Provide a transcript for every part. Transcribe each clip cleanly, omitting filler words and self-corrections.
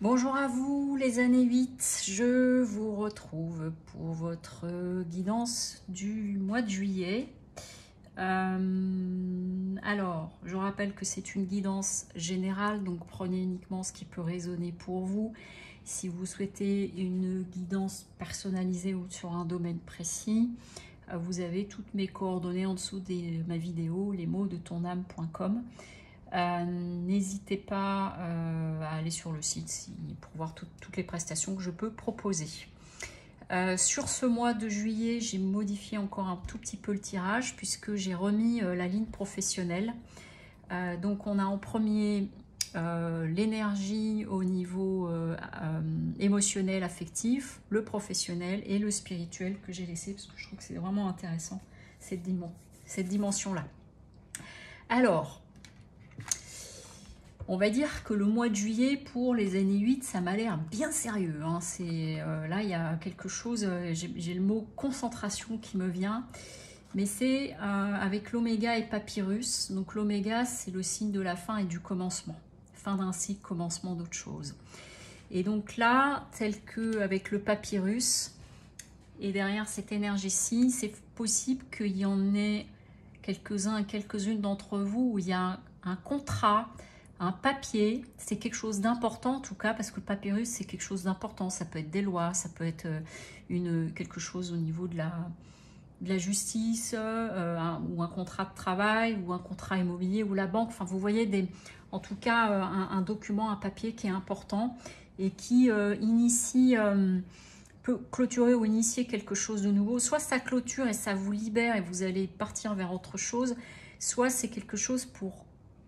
Bonjour à vous les années 8, je vous retrouve pour votre guidance du mois de juillet. Alors, je rappelle que c'est une guidance générale, donc prenez uniquement ce qui peut résonner pour vous. Si vous souhaitez une guidance personnalisée ou sur un domaine précis, vous avez toutes mes coordonnées en dessous de ma vidéo, lesmotsdetonâme.com. N'hésitez pas à aller sur le site pour voir toutes les prestations que je peux proposer. Sur ce mois de juillet, j'ai modifié encore un tout petit peu le tirage puisque j'ai remis la ligne professionnelle. Donc on a en premier l'énergie au niveau émotionnel, affectif, le professionnel et le spirituel que j'ai laissé parce que je trouve que c'est vraiment intéressant cette dimension-là. Alors, on va dire que le mois de juillet, pour les années 8, ça m'a l'air bien sérieux. Hein. Là, il y a quelque chose, j'ai le mot concentration qui me vient, mais c'est avec l'oméga et papyrus. Donc l'oméga, c'est le signe de la fin et du commencement. Fin d'un cycle, commencement d'autre chose. Et donc là, tel qu'avec le papyrus, et derrière cette énergie-ci, c'est possible qu'il y en ait quelques-uns et quelques-unes d'entre vous où il y a un contrat, un papier, c'est quelque chose d'important en tout cas, parce que le papyrus c'est quelque chose d'important, ça peut être des lois, ça peut être quelque chose au niveau de la justice, ou un contrat de travail, ou un contrat immobilier, ou la banque, enfin vous voyez, en tout cas un document, un papier qui est important et qui initie, peut clôturer ou initier quelque chose de nouveau. Soit ça clôture et ça vous libère et vous allez partir vers autre chose, soit c'est quelque chose pour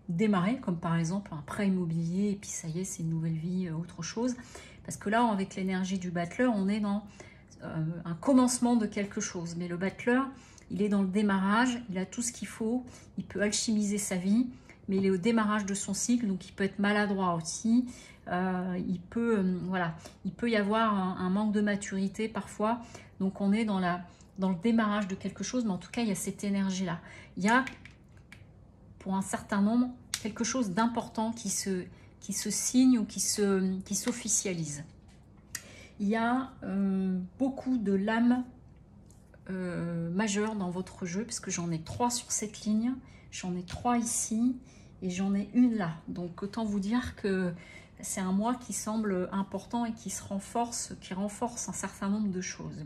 démarrer, comme par exemple un prêt immobilier, et puis ça y est, c'est une nouvelle vie, autre chose. Parce que là, avec l'énergie du battleur, on est dans un commencement de quelque chose. Mais le battleur, il est dans le démarrage, il a tout ce qu'il faut, il peut alchimiser sa vie, mais il est au démarrage de son cycle, donc il peut être maladroit aussi. Il peut y avoir un manque de maturité parfois. Donc on est dans le démarrage de quelque chose, mais en tout cas, il y a cette énergie-là. Il y a pour un certain nombre, quelque chose d'important qui se signe ou qui s'officialise. Il y a beaucoup de lames majeures dans votre jeu, parce que j'en ai 3 sur cette ligne, j'en ai 3 ici, et j'en ai une là. Donc autant vous dire que c'est un mois qui semble important et qui renforce un certain nombre de choses.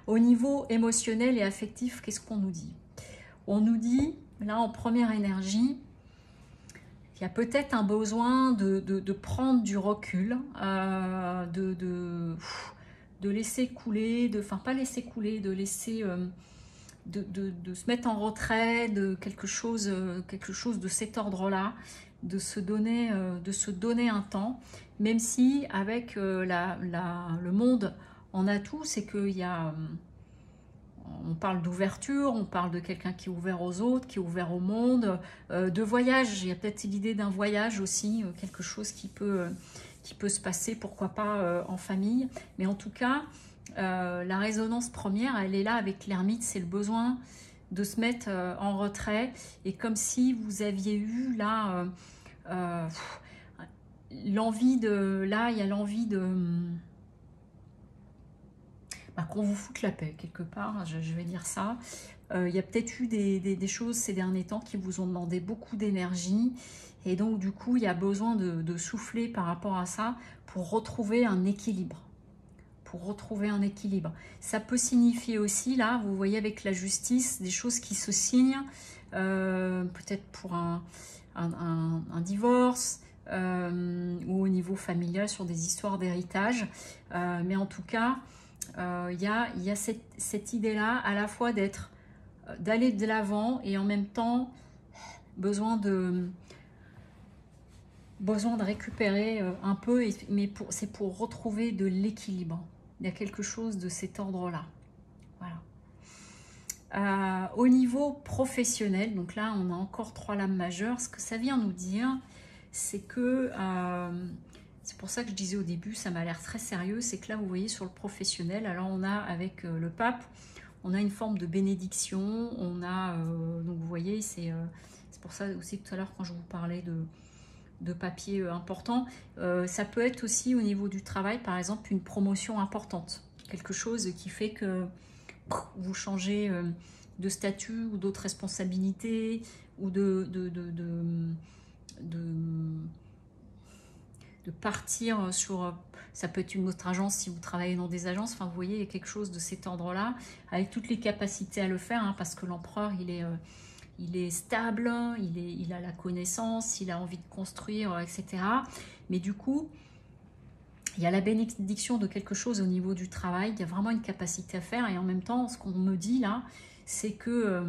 Au niveau émotionnel et affectif, qu'est-ce qu'on nous dit? On nous dit, là en première énergie, il y a peut-être un besoin de prendre du recul, de laisser couler, enfin pas laisser couler, de laisser, de se mettre en retrait de quelque chose de cet ordre-là, de se donner un temps, même si avec le monde en atout, c'est qu'il y a... On parle d'ouverture, on parle de quelqu'un qui est ouvert aux autres, qui est ouvert au monde, de voyage. Il y a peut-être l'idée d'un voyage aussi, quelque chose qui peut se passer, pourquoi pas en famille. Mais en tout cas, la résonance première, elle est là avec l'ermite, c'est le besoin de se mettre en retrait. Et comme si vous aviez eu là l'envie de... Là, il y a l'envie de... qu'on vous foute la paix quelque part, je vais dire ça. Il y a peut-être eu des choses ces derniers temps qui vous ont demandé beaucoup d'énergie, et donc du coup il y a besoin de souffler par rapport à ça pour retrouver un équilibre. Ça peut signifier aussi, là, vous voyez avec la justice, des choses qui se signent, peut-être pour un divorce, ou au niveau familial sur des histoires d'héritage, mais en tout cas, il y a cette idée-là, à la fois d'aller de l'avant et en même temps besoin de récupérer un peu, mais c'est pour retrouver de l'équilibre. Il y a quelque chose de cet ordre-là. Voilà. Au niveau professionnel, donc là on a encore 3 lames majeures. Ce que ça vient nous dire, c'est que... c'est pour ça que je disais au début, ça m'a l'air très sérieux, c'est que là, vous voyez, sur le professionnel, alors on a, avec le pape, on a une forme de bénédiction, on a, donc vous voyez, c'est pour ça aussi tout à l'heure, quand je vous parlais papiers importants. Ça peut être aussi au niveau du travail, par exemple, une promotion importante. Quelque chose qui fait que vous changez de statut ou d'autres responsabilités ou de partir sur, ça peut être une autre agence si vous travaillez dans des agences, enfin vous voyez, il y a quelque chose de cet ordre-là, avec toutes les capacités à le faire, hein, parce que l'empereur, il est stable, il a la connaissance, il a envie de construire, etc. Mais du coup, il y a la bénédiction de quelque chose au niveau du travail, il y a vraiment une capacité à faire, et en même temps, ce qu'on me dit là, c'est que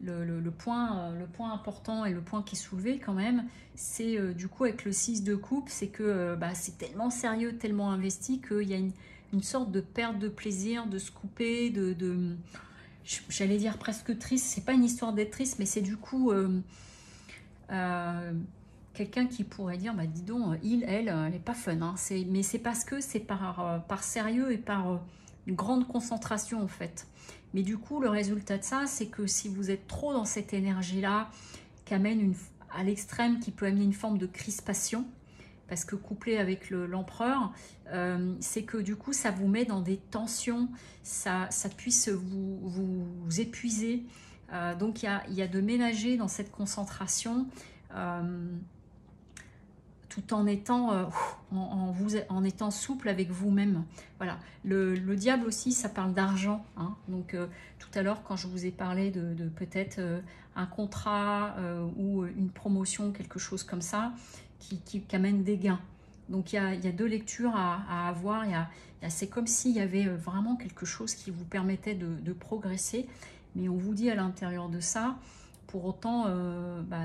le point important et le point qui est soulevé quand même, c'est du coup avec le 6 de coupe, c'est que c'est tellement sérieux, tellement investi qu'il y a une sorte de perte de plaisir, de se couper, j'allais dire presque triste. C'est pas une histoire d'être triste, mais c'est du coup quelqu'un qui pourrait dire, dis donc, elle est pas fun, hein. Mais c'est parce que c'est par sérieux et par une grande concentration en fait. Mais du coup, le résultat de ça, c'est que si vous êtes trop dans cette énergie-là, qui amène à l'extrême, qui peut amener une forme de crispation, parce que couplé avec l'empereur, c'est que du coup, ça vous met dans des tensions, ça puisse vous épuiser. Donc, il y a de ménager dans cette concentration, tout en étant, en étant souple avec vous-même. Voilà. Le diable aussi, ça parle d'argent, hein. Donc, tout à l'heure, quand je vous ai parlé de peut-être un contrat ou une promotion, quelque chose comme ça, qui amène des gains. Donc, il y a deux lectures à avoir. C'est comme s'il y avait vraiment quelque chose qui vous permettait de progresser. Mais on vous dit à l'intérieur de ça, pour autant,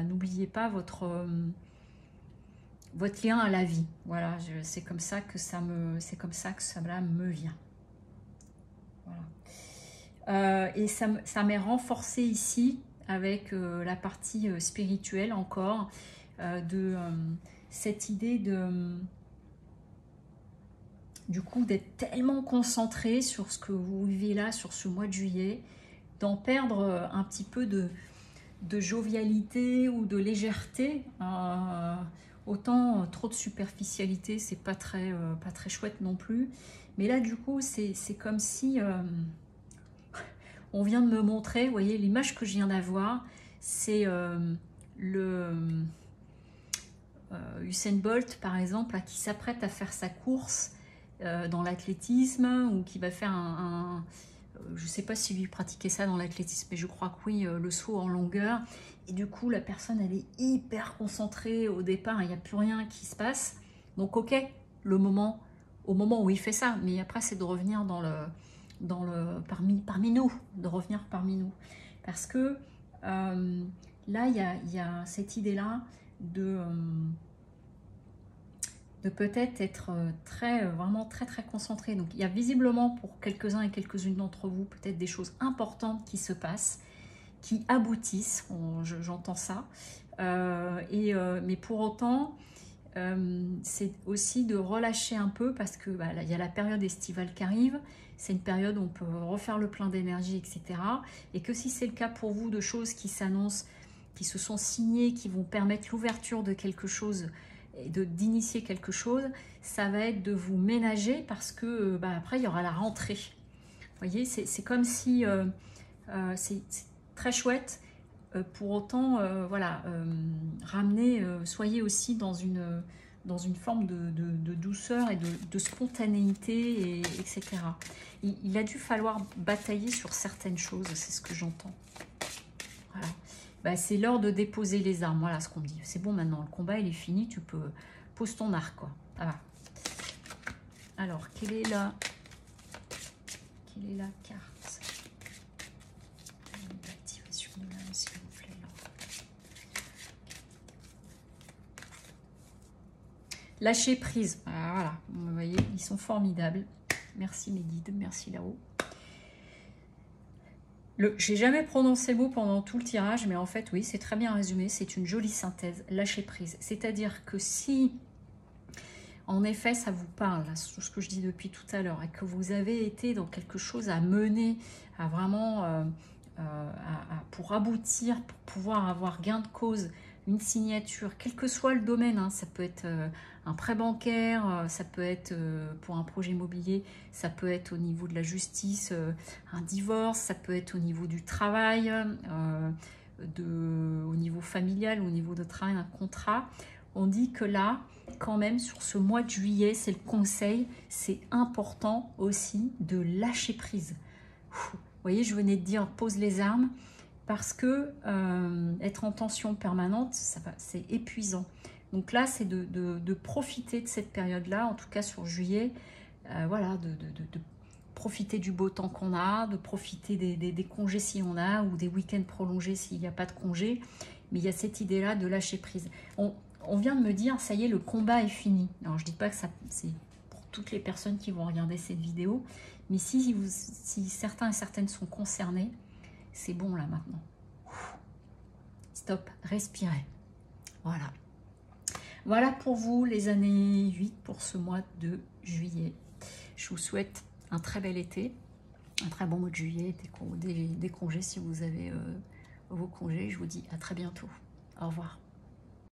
n'oubliez pas votre lien à la vie. Voilà, c'est comme ça que ça me vient. Voilà. Et ça m'est renforcé ici avec la partie spirituelle encore, de cette idée du coup d'être tellement concentré sur ce que vous vivez là, sur ce mois de juillet, d'en perdre un petit peu de jovialité ou de légèreté. Autant trop de superficialité, c'est pas très chouette non plus. Mais là, du coup, c'est comme si on vient de me montrer, vous voyez, l'image que je viens d'avoir, c'est Usain Bolt, par exemple, qui s'apprête à faire sa course dans l'athlétisme, ou qui va faire je ne sais pas si lui pratiquait ça dans l'athlétisme, mais je crois que oui, le saut en longueur. Et du coup, la personne, elle est hyper concentrée au départ, il n'y a plus rien qui se passe. Donc, ok, au moment où il fait ça, mais après, c'est de revenir parmi nous, de revenir parmi nous. Parce que là, il y a cette idée-là de peut-être être vraiment très concentré. Donc il y a visiblement pour quelques-uns et quelques-unes d'entre vous peut-être des choses importantes qui se passent, qui aboutissent, j'entends ça, mais pour autant c'est aussi de relâcher un peu, parce que là, il y a la période estivale qui arrive, c'est une période où on peut refaire le plein d'énergie, etc. Et que si c'est le cas pour vous, de choses qui s'annoncent, qui se sont signées, qui vont permettre l'ouverture de quelque chose, d'initier quelque chose, ça va être de vous ménager, parce que après il y aura la rentrée. Vous voyez, c'est comme si c'est très chouette, pour autant voilà, ramener, soyez aussi dans une forme de douceur et de spontanéité, etc. Il a dû falloir batailler sur certaines choses, c'est ce que j'entends. Voilà. C'est l'heure de déposer les armes, voilà ce qu'on me dit. C'est bon, maintenant le combat il est fini, tu peux pose ton arc, quoi. Voilà. Alors, quelle est la carte d'activation de l'âme, s'il vous plaît, là. Lâcher prise. Voilà, vous voyez, ils sont formidables. Merci mes guides, merci là-haut. J'ai jamais prononcé le mot pendant tout le tirage, mais en fait, oui, c'est très bien résumé. C'est une jolie synthèse, lâcher prise. C'est-à-dire que si, en effet, ça vous parle, tout ce que je dis depuis tout à l'heure, et que vous avez été dans quelque chose à mener, à vraiment, pour aboutir, pour pouvoir avoir gain de cause une signature, quel que soit le domaine, hein, ça peut être un prêt bancaire, ça peut être pour un projet immobilier, ça peut être au niveau de la justice, un divorce, ça peut être au niveau du travail, au niveau familial, au niveau de travail, un contrat. On dit que là, quand même, sur ce mois de juillet, c'est le conseil, c'est important aussi de lâcher prise. Vous voyez, je venais de dire, pose les armes, parce que être en tension permanente, c'est épuisant. Donc là, c'est de profiter de cette période-là, en tout cas sur juillet, voilà, de profiter du beau temps qu'on a, de profiter des congés si on a, ou des week-ends prolongés s'il n'y a pas de congés. Mais il y a cette idée-là de lâcher prise. On vient de me dire, ça y est, le combat est fini. Alors, je ne dis pas que c'est pour toutes les personnes qui vont regarder cette vidéo, mais si certains et certaines sont concernés, c'est bon là maintenant. Stop, respirez. Voilà. Voilà pour vous les années 8 pour ce mois de juillet. Je vous souhaite un très bel été, un très bon mois de juillet, des congés si vous avez vos congés. Je vous dis à très bientôt. Au revoir.